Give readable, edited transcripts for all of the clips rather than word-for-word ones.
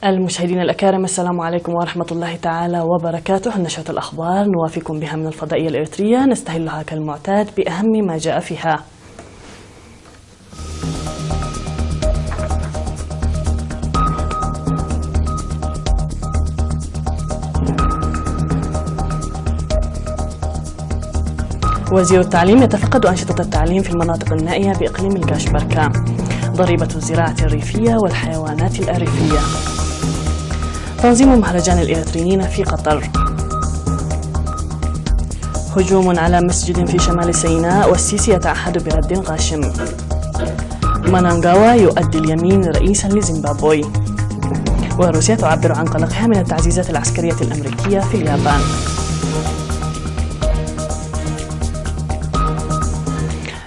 المشاهدين الأكارم، السلام عليكم ورحمة الله تعالى وبركاته. نشرة الأخبار نوافيكم بها من الفضائية الإريترية، نستهلها كالمعتاد بأهم ما جاء فيها. وزير التعليم يتفقد أنشطة التعليم في المناطق النائية بإقليم الكاشبركة. ضريبة الزراعة الريفية والحيوانات الأريفية. تنظيم مهرجان الإريتريين في قطر. هجوم على مسجد في شمال سيناء والسيسي يتعهد برد غاشم. منانغاوا يؤدي اليمين رئيسا لزيمبابوي. وروسيا تعبر عن قلقها من التعزيزات العسكرية الأمريكية في اليابان.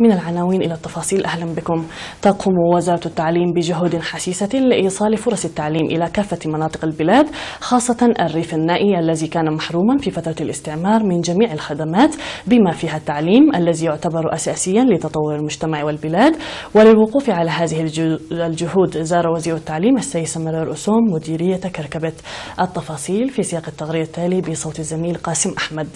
من العناوين إلى التفاصيل، أهلا بكم. تقوم وزارة التعليم بجهود حسيسة لإيصال فرص التعليم إلى كافة مناطق البلاد، خاصة الريف النائي الذي كان محروما في فترة الاستعمار من جميع الخدمات بما فيها التعليم الذي يعتبر أساسيا لتطور المجتمع والبلاد. وللوقوف على هذه الجهود زار وزير التعليم السيد سمر أسوم مديرية كركبة. التفاصيل في سياق التقرير التالي بصوت الزميل قاسم أحمد.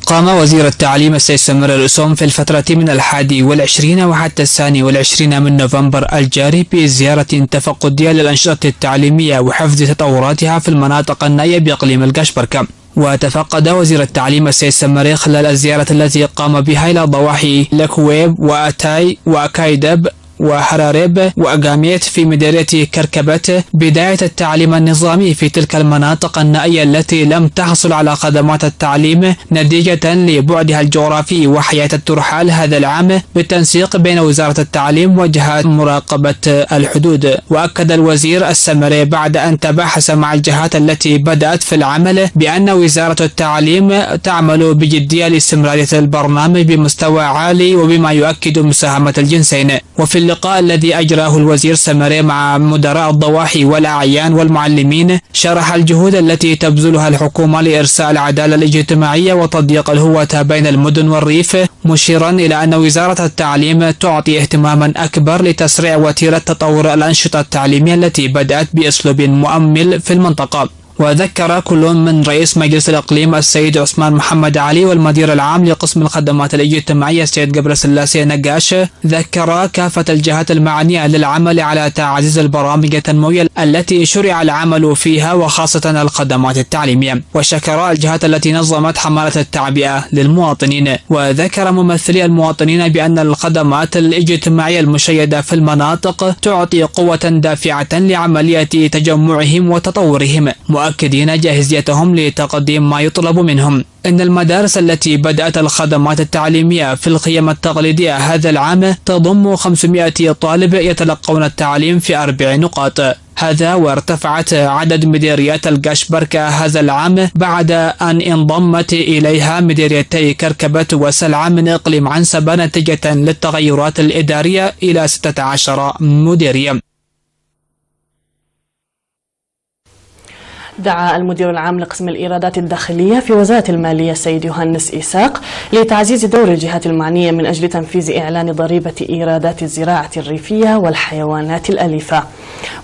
قام وزير التعليم السيد سمر الأسوم في الفترة من 21 وحتى 22 من نوفمبر الجاري بزيارة تفقدية للأنشطة التعليمية وحفظ تطوراتها في المناطق النائية بإقليم الكاشبركة. وتفقد وزير التعليم السيد سمري خلال الزيارة التي قام بها إلى ضواحي لكويب وأتاي وأكايدب وحراريب وأقاميت في مديرية كركبة بداية التعليم النظامي في تلك المناطق النائية التي لم تحصل على خدمات التعليم نتيجة لبعدها الجغرافي وحياة الترحال هذا العام بالتنسيق بين وزارة التعليم وجهات مراقبة الحدود. وأكد الوزير السمري بعد أن تباحث مع الجهات التي بدأت في العمل بأن وزارة التعليم تعمل بجدية لاستمرارية البرنامج بمستوى عالي وبما يؤكد مساهمة الجنسين. وفي اللقاء الذي أجراه الوزير سمري مع مدراء الضواحي والأعيان والمعلمين شرح الجهود التي تبذلها الحكومة لإرساء العدالة الاجتماعية وتضييق الهوة بين المدن والريف، مشيرا إلى أن وزارة التعليم تعطي اهتماما أكبر لتسريع وتيرة تطور الأنشطة التعليمية التي بدأت بأسلوب مؤمل في المنطقة. وذكر كل من رئيس مجلس الإقليم السيد عثمان محمد علي والمدير العام لقسم الخدمات الاجتماعية السيد قبر سلاسي نقاش، ذكر كافة الجهات المعنية للعمل على تعزيز البرامج التنموية التي شرع العمل فيها وخاصة الخدمات التعليمية. وشكر الجهات التي نظمت حملة التعبئة للمواطنين. وذكر ممثلي المواطنين بأن الخدمات الاجتماعية المشيدة في المناطق تعطي قوة دافعة لعملية تجمعهم وتطورهم، مؤكدين جاهزيتهم لتقديم ما يطلب منهم. إن المدارس التي بدأت الخدمات التعليمية في الخيم التقليدية هذا العام تضم 500 طالب يتلقون التعليم في 4 نقاط. هذا وارتفعت عدد مديريات الكاشبركة هذا العام بعد أن انضمت إليها مديريتي كركبة وسلعة من إقليم عنسبة نتيجة للتغيرات الإدارية إلى 16 مديرية. دعا المدير العام لقسم الإيرادات الداخلية في وزارة المالية السيد يوهانس إيساق لتعزيز دور الجهات المعنية من أجل تنفيذ إعلان ضريبة إيرادات الزراعة الريفية والحيوانات الأليفة.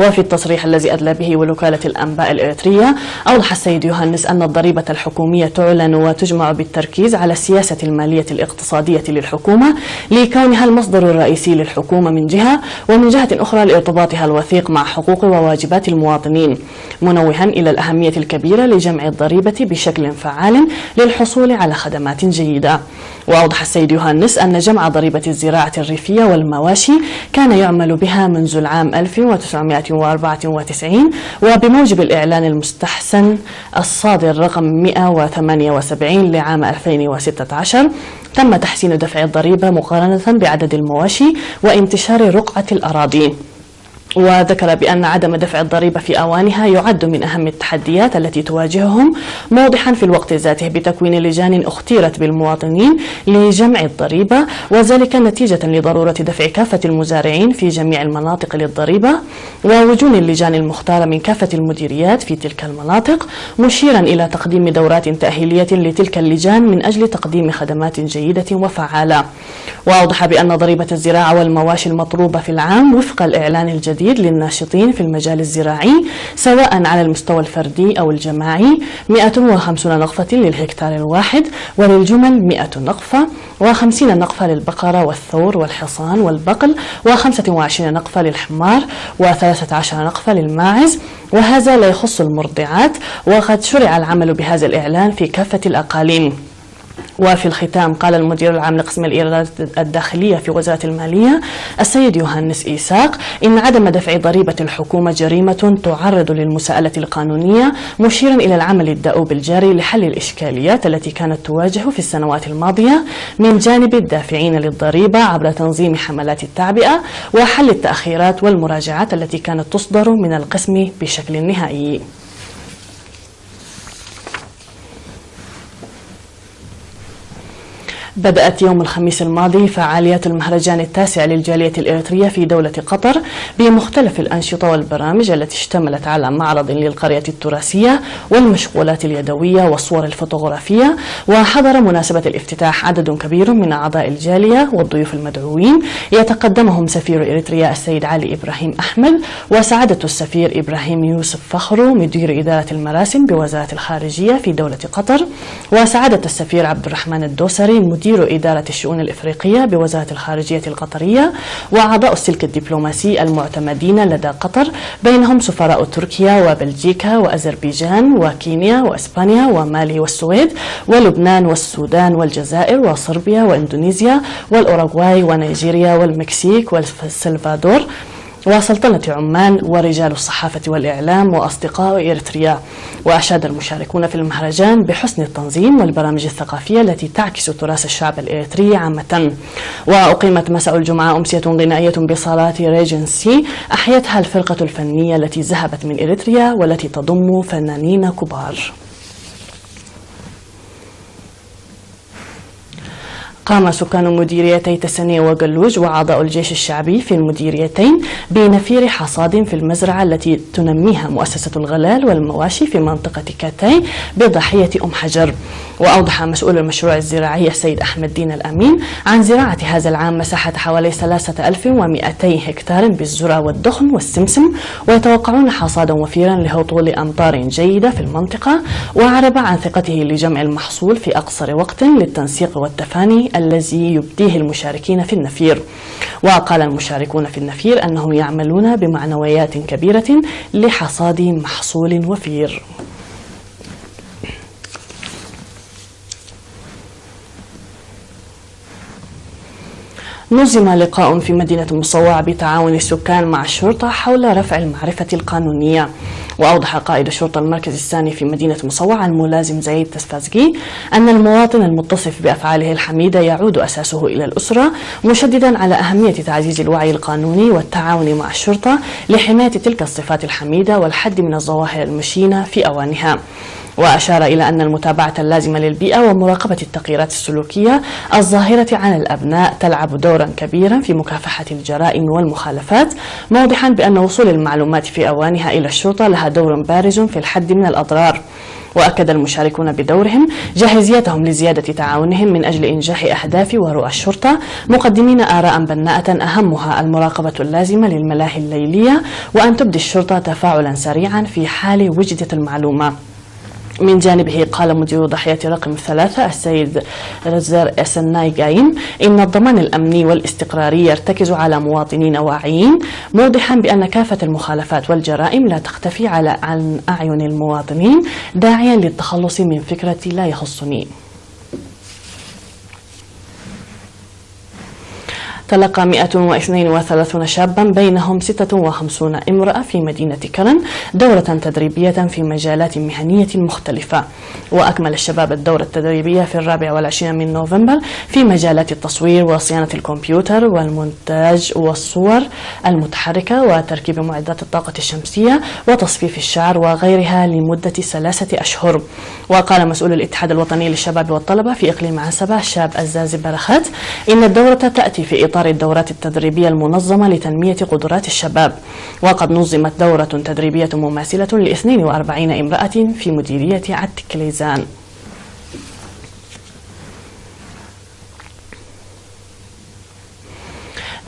وفي التصريح الذي أدلى به وكالة الأنباء الإريترية، أوضح السيد يوهانس أن الضريبة الحكومية تعلن وتجمع بالتركيز على السياسة المالية الاقتصادية للحكومة لكونها المصدر الرئيسي للحكومة من جهة، ومن جهة أخرى لارتباطها الوثيق مع حقوق وواجبات المواطنين، منوها إلى الأهمية الكبيرة لجمع الضريبة بشكل فعال للحصول على خدمات جيدة. وأوضح السيد يوهانس أن جمع ضريبة الزراعة الريفية والمواشي كان يعمل بها منذ العام 1994، وبموجب الإعلان المستحسن الصادر رقم 178 لعام 2016 تم تحسين دفع الضريبة مقارنة بعدد المواشي وانتشار رقعة الأراضي. وذكر بأن عدم دفع الضريبة في أوانها يعد من أهم التحديات التي تواجههم، موضحا في الوقت ذاته بتكوين لجان اختيرت بالمواطنين لجمع الضريبة، وذلك نتيجة لضرورة دفع كافة المزارعين في جميع المناطق للضريبة، ووجود اللجان المختارة من كافة المديريات في تلك المناطق، مشيرا إلى تقديم دورات تأهيلية لتلك اللجان من أجل تقديم خدمات جيدة وفعالة. وأوضح بأن ضريبة الزراعة والمواشي المطلوبة في العام وفق الإعلان الجديد للناشطين في المجال الزراعي سواء على المستوى الفردي أو الجماعي 150 نقفة للهكتار الواحد، وللجمل 100 نقفة، و50 نقفة للبقرة والثور والحصان والبقل، و25 نقفة للحمار، و13 نقفة للماعز، وهذا لا يخص المرضعات. وقد شرع العمل بهذا الإعلان في كافة الأقاليم. وفي الختام قال المدير العام لقسم الإيرادات الداخلية في وزارة المالية السيد يوهانس إيساق إن عدم دفع ضريبة الحكومة جريمة تعرض للمساءلة القانونية، مشيرا إلى العمل الدؤوب الجاري لحل الإشكاليات التي كانت تواجه في السنوات الماضية من جانب الدافعين للضريبة عبر تنظيم حملات التعبئة وحل التأخيرات والمراجعات التي كانت تصدر من القسم بشكل نهائي. بدأت يوم الخميس الماضي فعاليات المهرجان التاسع للجالية الإريترية في دولة قطر بمختلف الأنشطة والبرامج التي اشتملت على معرض للقرية التراثية والمشغولات اليدوية والصور الفوتوغرافية. وحضر مناسبة الافتتاح عدد كبير من أعضاء الجالية والضيوف المدعوين يتقدمهم سفير إريتريا السيد علي إبراهيم أحمد، وسعادة السفير إبراهيم يوسف فخرو مدير إدارة المراسم بوزارة الخارجية في دولة قطر، وسعادة السفير عبد الرحمن الدوسري مدير إدارة الشؤون الإفريقية بوزارة الخارجية القطرية، وأعضاء السلك الدبلوماسي المعتمدين لدى قطر بينهم سفراء تركيا وبلجيكا وأذربيجان وكينيا وإسبانيا ومالي والسويد ولبنان والسودان والجزائر وصربيا وإندونيسيا والأوروغواي ونيجيريا والمكسيك والسلفادور وسلطنة عمان ورجال الصحافة والإعلام وأصدقاء إريتريا. وأشاد المشاركون في المهرجان بحسن التنظيم والبرامج الثقافية التي تعكس تراث الشعب الإريتري عامة. وأقيمت مساء الجمعة أمسية غنائية بصالات ريجنسي أحيتها الفرقة الفنية التي ذهبت من إريتريا والتي تضم فنانين كبار. قام سكان مديريتي تسنية وقلوج وأعضاء الجيش الشعبي في المديريتين بنفير حصاد في المزرعة التي تنميها مؤسسة الغلال والمواشي في منطقة كاتاي بضاحية أم حجر. وأوضح مسؤول المشروع الزراعي السيد أحمد دين الأمين عن زراعة هذا العام مساحة حوالي 3200 هكتار بالذرة والدخن والسمسم، ويتوقعون حصادا وفيرا لهطول أمطار جيدة في المنطقة. وأعرب عن ثقته لجمع المحصول في أقصر وقت للتنسيق والتفاني الذي يبديه المشاركين في النفير. وقال المشاركون في النفير أنهم يعملون بمعنويات كبيرة لحصاد محصول وفير. نظم لقاء في مدينة مصوع بتعاون السكان مع الشرطة حول رفع المعرفة القانونية. وأوضح قائد الشرطة المركز الثاني في مدينة مصوع الملازم زايد تسفازقي أن المواطن المتصف بأفعاله الحميدة يعود أساسه إلى الأسرة، مشددا على أهمية تعزيز الوعي القانوني والتعاون مع الشرطة لحماية تلك الصفات الحميدة والحد من الظواهر المشينة في أوانها. وأشار إلى أن المتابعة اللازمة للبيئة ومراقبة التغييرات السلوكية الظاهرة عن الأبناء تلعب دورا كبيرا في مكافحة الجرائم والمخالفات، موضحا بأن وصول المعلومات في أوانها إلى الشرطة لها دور بارز في الحد من الأضرار. وأكد المشاركون بدورهم جاهزيتهم لزيادة تعاونهم من أجل إنجاح أهداف ورؤى الشرطة، مقدمين آراء بناءة أهمها المراقبة اللازمة للملاهي الليلية، وأن تبدي الشرطة تفاعلا سريعا في حال وجدت المعلومة. من جانبه قال مدير ضحية رقم 3 السيد رزار السناي قايم إن الضمان الأمني والاستقراري يرتكز على مواطنين واعيين، موضحا بأن كافة المخالفات والجرائم لا تختفي عن أعين المواطنين، داعيا للتخلص من فكرة لا يخصني. تلقى 132 شابا بينهم 56 امرأة في مدينة كرن دورة تدريبية في مجالات مهنية مختلفة. وأكمل الشباب الدورة التدريبية في 24 من نوفمبر في مجالات التصوير وصيانة الكمبيوتر والمونتاج والصور المتحركة وتركيب معدات الطاقة الشمسية وتصفيف الشعر وغيرها لمدة 3 أشهر. وقال مسؤول الاتحاد الوطني للشباب والطلبة في إقليم عسبة الشاب الزازي برخات إن الدورة تأتي في إطار الدورات التدريبية المنظمة لتنمية قدرات الشباب. وقد نظمت دورة تدريبية مماثلة ل 42 امرأة في مديرية عتكليزان.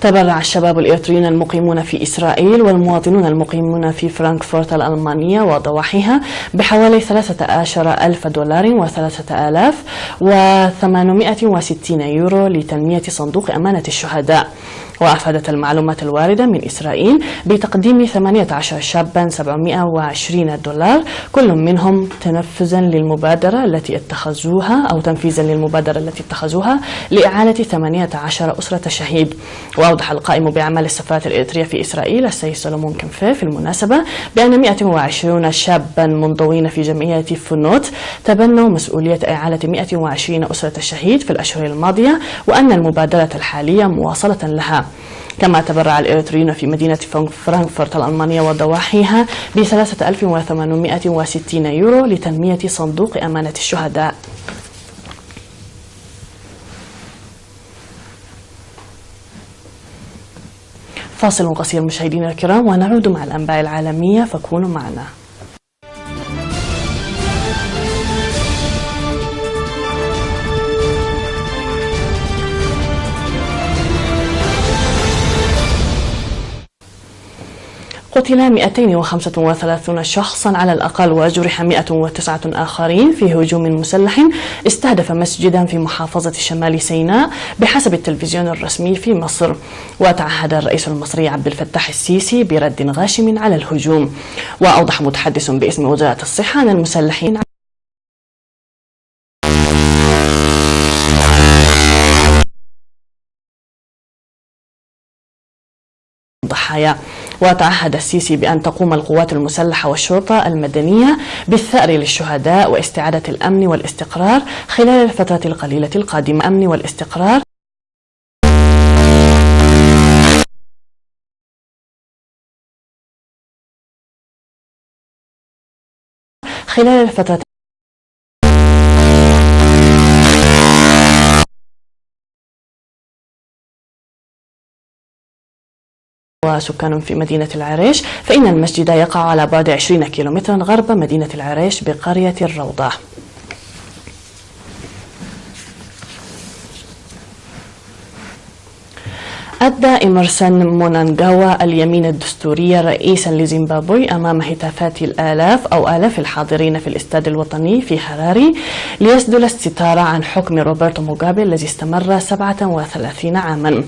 تبرع الشباب الإريتريين المقيمون في إسرائيل والمواطنون المقيمون في فرانكفورت الألمانية وضواحيها بحوالي 13,000 دولار و3,860 يورو لتنمية صندوق أمانة الشهداء. وأفادت المعلومات الواردة من إسرائيل بتقديم 18 شابا 720 دولار كل منهم تنفيذا للمبادرة التي اتخذوها لإعالة 18 أسرة شهيد. وأوضح القائم بأعمال السفارة الإريترية في إسرائيل السيد سولومون كنفي في المناسبة بأن 120 شابا منضوين في جمعية فنوت تبنوا مسؤولية إعالة 120 أسرة شهيد في الأشهر الماضية وأن المبادرة الحالية مواصلة لها. كما تبرع الإريتريون في مدينة فرانكفورت الألمانية وضواحيها ب 3,860 يورو لتنمية صندوق أمانة الشهداء. فاصل قصير مشاهدينا الكرام ونعود مع الأنباء العالمية فكونوا معنا. قتل 235 شخصا على الأقل وجرح 109 آخرين في هجوم مسلح استهدف مسجدا في محافظة شمال سيناء بحسب التلفزيون الرسمي في مصر. وتعهد الرئيس المصري عبد الفتاح السيسي برد غاشم على الهجوم. وأوضح متحدث باسم وزارة الصحة أن المسلحين ضحايا. وتعهد السيسي بأن تقوم القوات المسلحة والشرطة المدنية بالثأر للشهداء واستعادة الأمن والاستقرار خلال الفترة القليلة القادمة. الأمن والاستقرار خلال الفترة وسكان في مدينة العريش فإن المسجد يقع على بعد 20 كيلومترا غرب مدينة العريش بقرية الروضة. أدى إمرسون مونانغاوا اليمين الدستوري رئيسا لزيمبابوي أمام هتافات آلاف الحاضرين في الاستاد الوطني في هراري ليسدل الستار عن حكم روبرتو موغابي الذي استمر 37 عاما.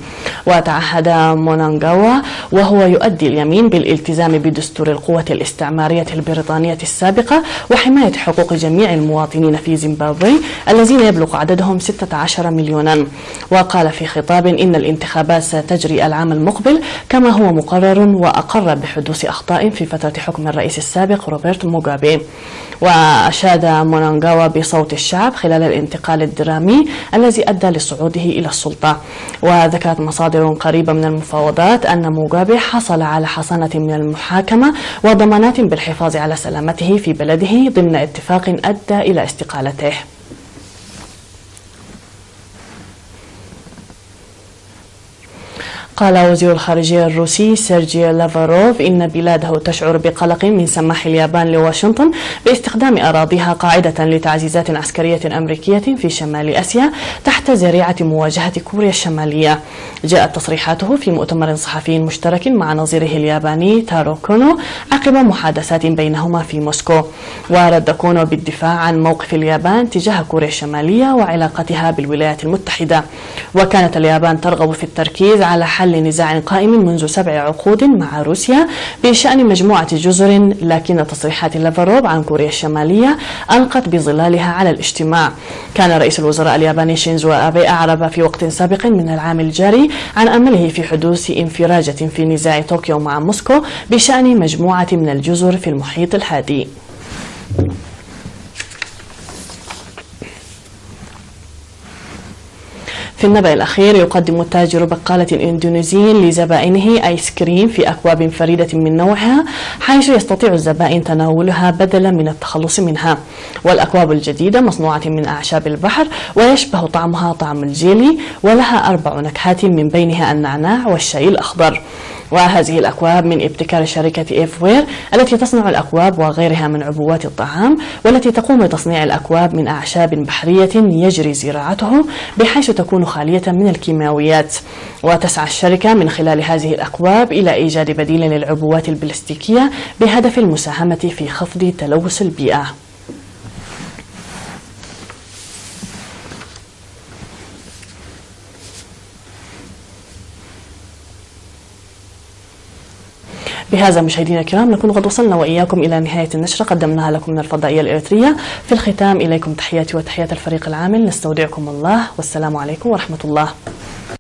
وتعهد مونانغاوا وهو يؤدي اليمين بالالتزام بدستور القوة الاستعمارية البريطانية السابقة وحماية حقوق جميع المواطنين في زيمبابوي الذين يبلغ عددهم 16 مليونا. وقال في خطاب إن الانتخابات ستجري العام المقبل كما هو مقرر، وأقر بحدوث أخطاء في فترة حكم الرئيس السابق روبرت موغابي. وأشاد مونانغاوا بصوت الشعب خلال الانتقال الدرامي الذي أدى لصعوده إلى السلطة. وذكرت مصادر قريبة من المفاوضات أن موغابي حصل على حصانة من المحاكمة وضمانات بالحفاظ على سلامته في بلده ضمن اتفاق أدى إلى استقالته. قال وزير الخارجية الروسي سيرجي لافاروف إن بلاده تشعر بقلق من سماح اليابان لواشنطن باستخدام أراضيها قاعدة لتعزيزات عسكرية أمريكية في شمال آسيا تحت ذريعة مواجهة كوريا الشمالية. جاءت تصريحاته في مؤتمر صحفي مشترك مع نظيره الياباني تارو كونو عقب محادثات بينهما في موسكو. ورد كونو بالدفاع عن موقف اليابان تجاه كوريا الشمالية وعلاقتها بالولايات المتحدة. وكانت اليابان ترغب في التركيز على حل حل نزاع قائم منذ 7 عقود مع روسيا بشأن مجموعة جزر، لكن تصريحات لافاروف عن كوريا الشمالية ألقت بظلالها على الاجتماع. كان رئيس الوزراء الياباني شينزو آبي أعرب في وقت سابق من العام الجاري عن أمله في حدوث انفراجة في نزاع طوكيو مع موسكو بشأن مجموعة من الجزر في المحيط الهادي. في النبأ الأخير، يقدم تاجر بقالة إندونيسي لزبائنه آيس كريم في أكواب فريدة من نوعها، حيث يستطيع الزبائن تناولها بدلا من التخلص منها. والأكواب الجديدة مصنوعة من أعشاب البحر، ويشبه طعمها طعم الجيلي، ولها 4 نكهات من بينها النعناع والشاي الأخضر. وهذه الأكواب من ابتكار شركة إيفوير التي تصنع الأكواب وغيرها من عبوات الطعام، والتي تقوم بتصنيع الأكواب من أعشاب بحرية يجري زراعته بحيث تكون خالية من الكيماويات. وتسعى الشركة من خلال هذه الأكواب إلى إيجاد بديل للعبوات البلاستيكية بهدف المساهمة في خفض تلوث البيئة. بهذا مشاهدينا الكرام نكون قد وصلنا وإياكم إلى نهاية النشرة قدمناها لكم من الفضائية الإريترية. في الختام إليكم تحياتي وتحيات الفريق العامل، نستودعكم الله والسلام عليكم ورحمة الله.